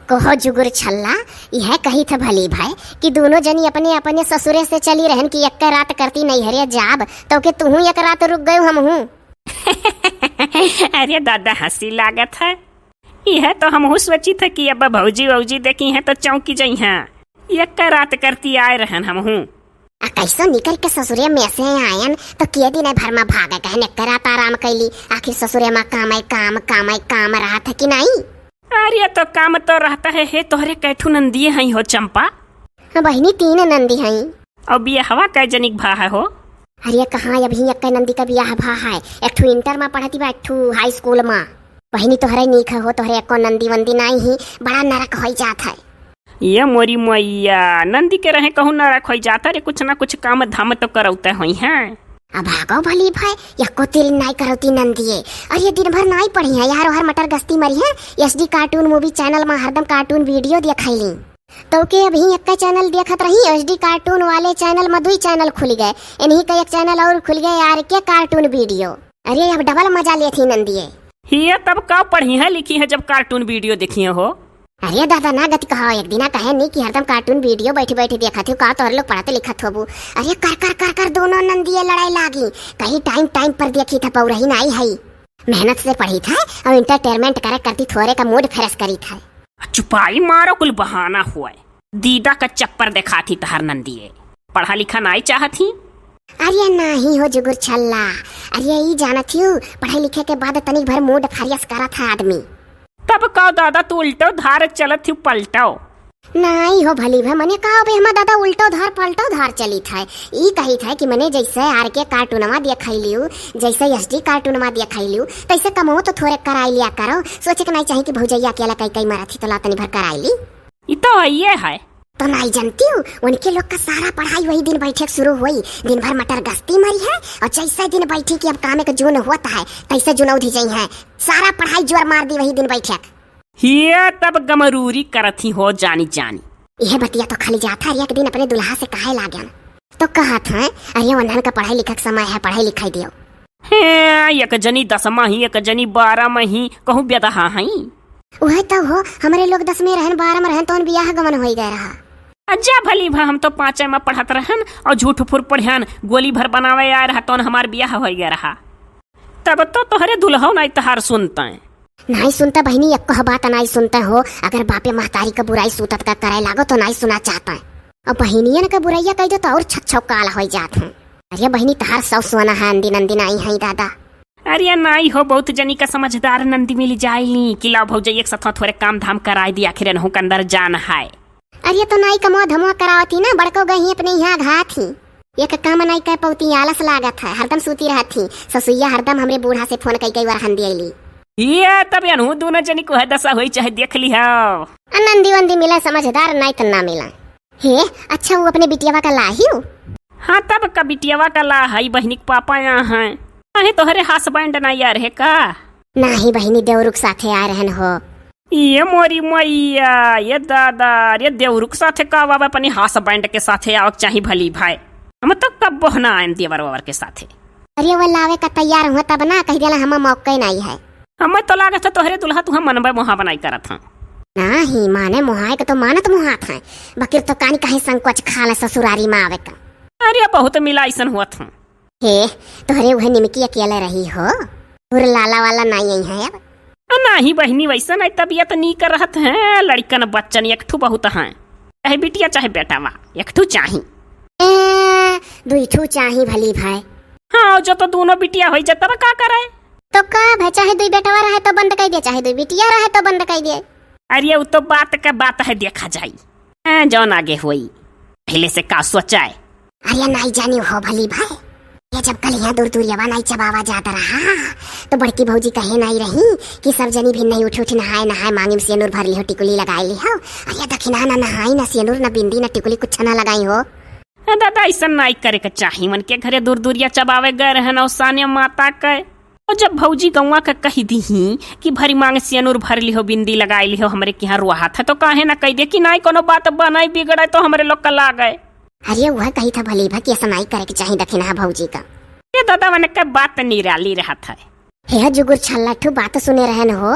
कहो जुगुर छल्ला, यह कही था भली भाई कि दोनों जनी अपने अपने ससुरे से चली रहन की एक रात करती नहीं हरे जाब तो के तू एक रात रुक गयो हम हूँ। अरे दादा हंसी लागत है। यह तो हम सोची था कि अब भौजी वौजी देखी है तो चौंकी जई हैं। एक रात करती आए रहन हम हूँ। कैसो निकल के ससुरे में से आयन तो किए दिन भर में भागा कहे ने रात आराम कैली। आखिर ससुरे में काम रहा था कि नहीं। अरे तो काम तो रहता है तोहरे कैठू नंदी हई हो चंपा। बहनी 3 नंदी हई। और बियाहवा कै जनिक भा है हो। अरे कहाँ अभी एक नंदी का बियाह भा है। एक ठू इंटर में पढ़ती बा, एक ठू हाई स्कूल में। बहनी तोहरे नीक हो, तोहरे एको नंदी वंदी नहीं ही, बड़ा नरक हो जात है। ये मोरी मैया नंदी के रहे कहूँ नरक हो जाता रे। कुछ ना कुछ काम धाम तो करौते हुई हैं। अब भागो भली भाई यको तिल नहीं करती नंदिये। अरे दिन भर नहीं पढ़ी है यार, हर मटर गश्ती मरी है। एसडी कार्टून मूवी चैनल में हरदम कार्टून वीडियो देखैली तो के अभी एक चैनल देखत रही। एसडी कार्टून वाले चैनल में 2 चैनल खुल गए, इन्हीं का एक चैनल और खुल गया यार के कार्टून वीडियो। अरे अब डबल मजा लेती नंदिये। ये तब का पढ़ी है लिखी है जब कार्टून वीडियो देखी हो। अरे दादा ना गति कहो, एक दिन कहे नहीं कि हरदम कार्टून वीडियो बैठे बैठे देखा थे का तो लोग पढ़ाते लिखत होबू। अरे कर दोनों नंदिये लड़ाई लागी। कहीं टाइम पर देखी था पौरही नहीं है। मेहनत से पढ़ी था और इंटरटेनमेंट करे करती थोड़े का मूड फ्रेश करी था। चुपाई मारो कुल बहाना हुआ। दीदा का चक्कर दिखाती तहर नंदिये, पढ़ा लिखा नहीं चाहती। अरे नहीं हो जुगुर छल्ला। अरे ये जानत हूँ पढ़ाई लिखे के बाद तनिक भर मूड फ्रेश करा था आदमी। तब का दादा तू उल्टो धार चलत थी पलटो। नहीं हो भली भाई मने कहा बे हम दादा उल्टो धार पलटो धार चली था। ई कही था कि मने जैसे आर के कार्टून में देखैलियो, जैसे एसडी कार्टून में देखैलियो तैसे कमो तो थोड़े कराई लिया करो। सोचे के नहीं चाहिए कि भौजैया अकेला कई मरा थी तो लातनी भर कराई ली। ये तो ये है तो नहीं जानती हूँ उनके लोग का सारा पढ़ाई वही दिन बैठे शुरू हुई। दिन भर मटर गश्ती मरी है और जैसे दिन बैठी कि अब काम का जून होता है तैसे जुनौधी जई है। सारा पढ़ाई जोर मार दी वही दिन बैठे। ये तब गमरूरी करती हो जानी जानी। यह बतिया तो खाली जाता है। एक दिन अपने दुल्हा से कहे लागन तो कहा था अरे वंधन का पढ़ाई लिखा समय है, पढ़ाई लिखाई दियो। एक जनी 10 माही एक जनी 12 माही कहूँ बेदहा हई। वह तो हो हमारे लोग 10 में रहन 12 में रहन तो बियाह गमन हो गया रहा। अच्छा भली भा हम तो 5 में पढ़त रहन और झूठ फुर पढ़ियान गोली भर बनावे आए रहा तो हमार बियाह हो गया रहा। तब तो तोहरे दुल्हा नहीं तहार सुनता नहीं सुनता बहनी, एक कह बात नहीं सुनते हो। अगर बापे महतारी का बुराई सूतत का करे लागो तो नहीं सुना चाहता है और बहनियन का बुराइया कह दो तो और छछौ काला हो जात है। अरे बहनी तहार सब सुना है अंदी नंदी नहीं है दादा। अरे नहीं हो बहुत जनी का समझदार नंदी मिल जाएली कि लाओ भौजा एक साथ थोड़े काम धाम कराई दी। आखिर इन्हों के अंदर जान है। अरे तो नहीं कमो धमो करावती ना बड़को गई अपने यहाँ घा थी। एक काम नहीं कर पौती आलस लागत है, हरदम सूती रहती। ससुइया हरदम हमरे बूढ़ा से फोन कई बार हंदी आईली। ये तब अनहु दोनों जनी को है दशा हुई चाहे देख ली हो। नंदी वंदी मिला समझदार नहीं तो ना मिला। हे अच्छा वो अपने बिटियावा का लाही हो। हाँ तब का बिटियावा का ला है। बहनी के पापा यहाँ है। अहे तोहरे हस्बैंड नहीं आ रहे का। नहीं बहनी देवरुक साथे आ रहन हो। ये मोरी मैया ये दादा ये देवरुक साथे का बाबा अपनी हस्बैंड के साथे आओ चाहिए भली भाई। हम तो कब बहना आए देवर ववर के साथे। अरे वो लावे का तैयार हुआ तब ना कह दिला हम मौका नहीं है। हमें तो लागत है तोहरे दुल्हा तू हम मनबे मोहा बनाई करत हां। नहीं माने मोहाए के तो मानत मोहात है। बकिर तो कानी कहे संकोच खाला ससुरारी में आवे का। अरे बहुत मिला ऐसन हुआ था। हे तोहरे वह निमकी अकेले रही हो और लाला वाला नहीं है अब। नहीं बहनी वैसा नहीं तबियत नी कर रहत है। लड़कन बच्चन एकठू बहुत हैं, चाहे बिटिया चाहे बेटावा एकठू चाही। 2 चाही भली भाई। हाँ जो तो दोनों बिटिया हो जाए तब का करे तो का भाई चाहे 2 बेटवा रहे तो बंद कर दे, चाहे 2 बिटिया रहे तो बंद कर दे। अरे वो तो बात का बात है, देखा जाई जौन आगे हुई पहले से का सोचा है। अरे नहीं जानी हो भली भाई। ये जब कल यहाँ दूर यवा नहीं चबावा जाता रहा तो बड़की भौजी कहे नहीं रही कि सब जनी भी नहीं उठ नहाए मांगी में सेनुर भर ली हो, टिकुली लगाई ली हो। अरे दखिना ना नहाई ना सेनुर ना बिंदी ना टिकुली कुछ ना लगाई हो। दादा ऐसा नहीं करे के चाहिए। मन के घरे दूर चबावे गए रहन और सानिया माता के। और जब भौजी गौवा का कही दी कि भरी मांग सेनुर भर ली हो बिंदी लगाई ली हो हमरे के यहाँ रुआ था तो काहे ना कह दे कि नहीं कोनो बात बनाई बिगड़े तो हमरे लोग का ला गए। अरे वह कही था भली भा कि ऐसा नहीं करे के चाहिए दखिना भौजी का। ये दादा मन का बात निराली रहा था। हे जुगुर छल्ला ठू बात सुने रहन हो।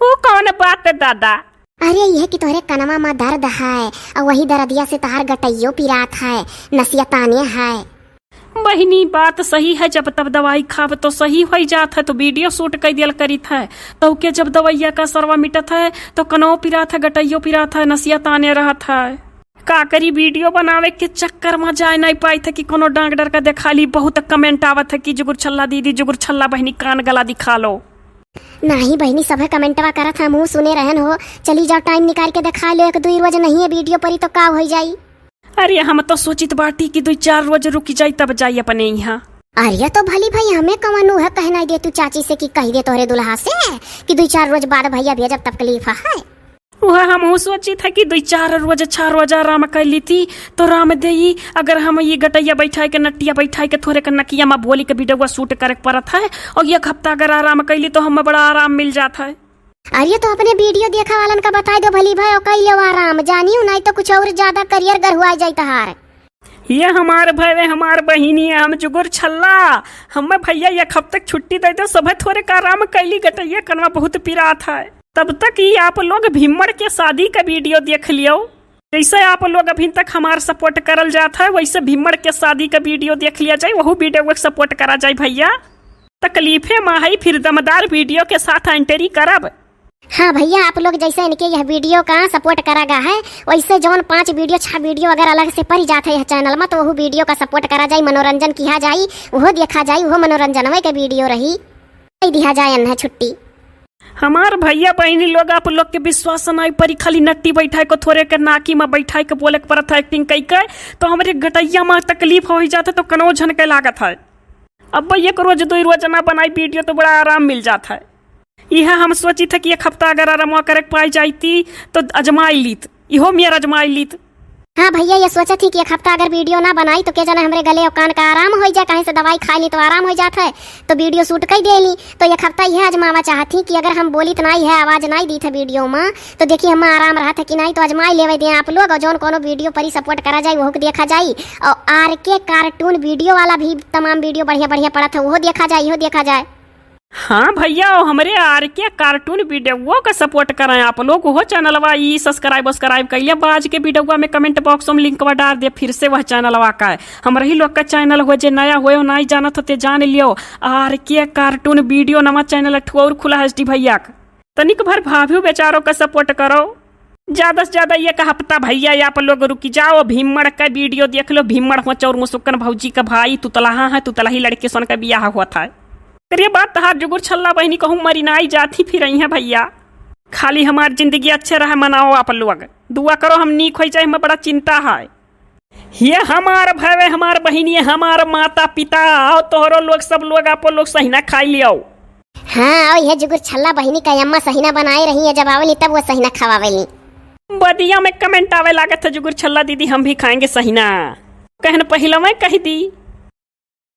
वो कौन बात है दादा? अरे यह कि तोहरे कनमा में दर्द है और वही दर्दिया से तहार गटैयो पिरात है, नसिया ताने है। बहिनी बात सही है, जब तब दवाई खाब तो सही हो जात है, तो वीडियो शूट कर दियल करीत है। तो के जब दवाइया का सरवा मिटत है तो कनो पिरात है, गटैयो पिरात है, नसिया ताने रहत है। का करी वीडियो बनावे के चक्कर में जाए नहीं पाई थे कि कोनो डॉक्टर का देखा ली। बहुत कमेंट आवत है कि जुगुर छल्ला दीदी, जुगुर छल्ला बहनी, कान गला दिखा लो। नहीं बहनी, सब कमेंटवा करत है, मुँह सुने रहन हो। चली जाओ, टाइम निकाल के दिखा लो। एक दो रोज नहीं है वीडियो परी तो का हो जाई। अरे हम तो सोचित बाटी कि 2-4 रोज रुकी जाई तब जाई अपने यहाँ। अरे तो भली भाई हमें कवनु है कहना दे तू चाची से कि कह दे तोहरे दुल्हा से कि 2-4 रोज बाद भैया भेजब, तकलीफ है। वह हम सोची था कि 2-4 रोज 6 रोज आराम कर ली थी तो राम दे। अगर हम ये गटैया बैठाए के नटिया बैठाए के थोड़े के नकिया में बोली के वीडियो शूट करे पड़त है और 1 हफ्ता अगर आराम कर ली तो हमें बड़ा आराम मिल जाता है। अरे तो अपने वीडियो देखा वालन का बता दो भली भाई, और कई लो आराम जानियो, नहीं तो कुछ और ज्यादा करियर गरहुआ जाए तहार। ये हमार भाई हमार बहिनी है, हम जुगुर छल्ला। हमें भैया 1 हफ्ते छुट्टी दे दो, सब थोड़े का आराम कैली। गटैया कनवा बहुत पिरात है। तब तक ही आप लोग भीमड़ के शादी का वीडियो देख लियो। जैसे आप लोग अभी तक हमार सपोर्ट करल जाता है वैसे भीमड़ के शादी का वीडियो देख लिया जाए, वही वीडियो को सपोर्ट करा जाए भैया। तकलीफे माही फिर दमदार वीडियो के साथ एंट्री करब। हाँ भैया, आप लोग जैसे इनके यह वीडियो का सपोर्ट करागा है वैसे जौन 5 वीडियो 6 वीडियो अगर अलग से पड़ जाते है चैनल में तो वो वीडियो का सपोर्ट करा जाए, मनोरंजन किया जाए, वो देखा जाए, वो मनोरंजन के वीडियो रही दिया जाए अन्ना छुट्टी। हमार भैया बहनी लोग आप लोग के विश्वास नहीं परी, खाली नट्टी बैठाए को थोड़े के नाकी में बैठाए के बोले के पड़ता है एक्टिंग कई के, तो हमारे गटैया में तकलीफ हो जाता तो कनो झन के लागत है। अब 1 रोज 2 रोज ना बनाई वीडियो तो बड़ा आराम मिल जाता है। यह हम सोची था कि 1 हफ्ता अगर आराम करे पाई जाती तो अजमाई लीत, इहो मेरा अजमाई लीत। हाँ भैया, ये सोचा थी कि 1 हफ्ता अगर वीडियो ना बनाई तो क्या जाना हमरे गले और कान का आराम हो जाए, कहीं से दवाई खा ली तो आराम हो जाता है, तो वीडियो शूट कर दे ली। तो 1 हफ्ता यह आजमावा चाहती कि अगर हम बोली तो नहीं है, आवाज नहीं दी था वीडियो में, तो देखिए हम आराम रहा था कि नहीं, तो आजमाई लेवे दें आप लोग। और जौन कोनो वीडियो पर ही सपोर्ट करा जाए वो देखा जाए, और RK कार्टून वीडियो वाला भी तमाम वीडियो बढ़िया बढ़िया पड़ा था, वो देखा जाए, वो देखा जाए। हाँ भैया, हमारे RK कार्टून वीडियो का सपोर्ट कराएं आप लोग। वो चैनलवा ई सब्सक्राइब कैलिए बाज के वीडियो में कमेंट बॉक्स में लिंक डाल दे, फिर से वह चैनलवा का है हमारे ही लोग का चैनल हो, जे नया हो नहीं जानत होते जान लियो। RK कार्टून वीडियो नवा चैनल ठोर खुला है SD भैया का, तनिक भर भाभी बेचारों का सपोर्ट करो। ज्यादा से ज्यादा 1 हफ्ता भैया आप लोग रुकी जाओ, भीमड़ का वीडियो देख लो। भीमड़ हो चौर मुसुक्कन भौजी का भाई तुतलाहा है, तुतला ही लड़के सोन का बियाह हुआ था। ये बात तहार जुगुर छल्ला बहनी कहूँ मरी नाई जाती फिर है भैया। खाली हमार जिंदगी अच्छे रहे मनाओ आप लोग, दुआ करो हम नीक हो जाए, हमें बड़ा चिंता है। ये हमार भाई हमार बहनी हमार माता पिता और तोहरो लोग सब लोग आप लोग सहीना खाई लियो। हाँ, और यह जुगुर छल्ला बहनी का अम्मा सहीना बनाए रही है, जब आवेली तब वो सहीना खवावेली। बदिया में कमेंट आवे लागत है जुगुर छल्ला दीदी हम भी खाएंगे सहीना, कहन पहले मैं कह दी।